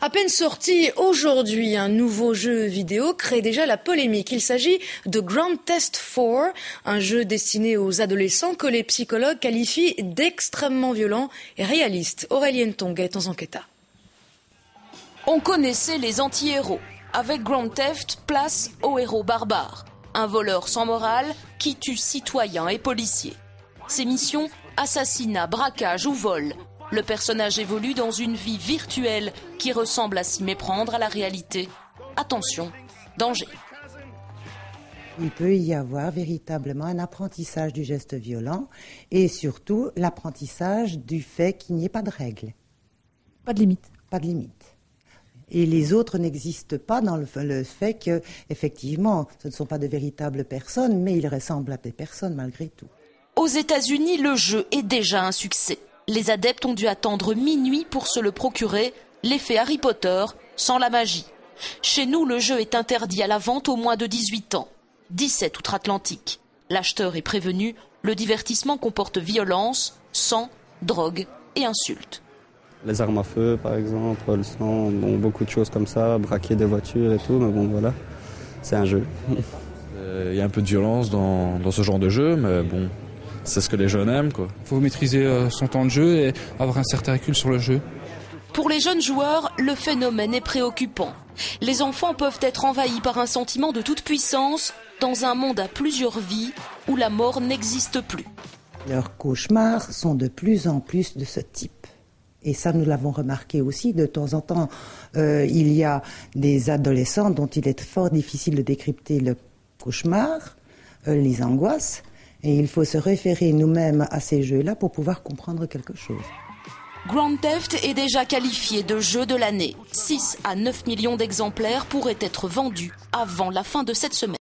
À peine sorti aujourd'hui, un nouveau jeu vidéo crée déjà la polémique. Il s'agit de Grand Theft 4, un jeu destiné aux adolescents que les psychologues qualifient d'extrêmement violent et réaliste. Aurélien Tonguet en enquêta. On connaissait les anti-héros. Avec Grand Theft, place aux héros barbares. Un voleur sans morale qui tue citoyens et policiers. Ses missions, assassinat, braquage ou vol. Le personnage évolue dans une vie virtuelle qui ressemble à s'y méprendre à la réalité. Attention, danger. Il peut y avoir véritablement un apprentissage du geste violent et surtout l'apprentissage du fait qu'il n'y ait pas de règles. Pas de limite. Pas de limite. Et les autres n'existent pas dans le fait que, effectivement, ce ne sont pas de véritables personnes, mais ils ressemblent à des personnes malgré tout. Aux États-Unis, le jeu est déjà un succès. Les adeptes ont dû attendre minuit pour se le procurer, l'effet Harry Potter sans la magie. Chez nous, le jeu est interdit à la vente aux moins de 18 ans. 17 outre-Atlantique. L'acheteur est prévenu, le divertissement comporte violence, sang, drogue et insultes. Les armes à feu, par exemple, le sang, bon, beaucoup de choses comme ça, braquer des voitures et tout, mais bon, voilà, c'est un jeu. Il y a un peu de violence dans ce genre de jeu, mais bon, c'est ce que les jeunes aiment, quoi. Il faut maîtriser son temps de jeu et avoir un certain recul sur le jeu. Pour les jeunes joueurs, le phénomène est préoccupant. Les enfants peuvent être envahis par un sentiment de toute puissance dans un monde à plusieurs vies où la mort n'existe plus. Leurs cauchemars sont de plus en plus de ce type. Et ça, nous l'avons remarqué aussi. De temps en temps, il y a des adolescents dont il est fort difficile de décrypter le cauchemar, les angoisses. Et il faut se référer nous-mêmes à ces jeux-là pour pouvoir comprendre quelque chose. Grand Theft est déjà qualifié de jeu de l'année. 6 à 9 millions d'exemplaires pourraient être vendus avant la fin de cette semaine.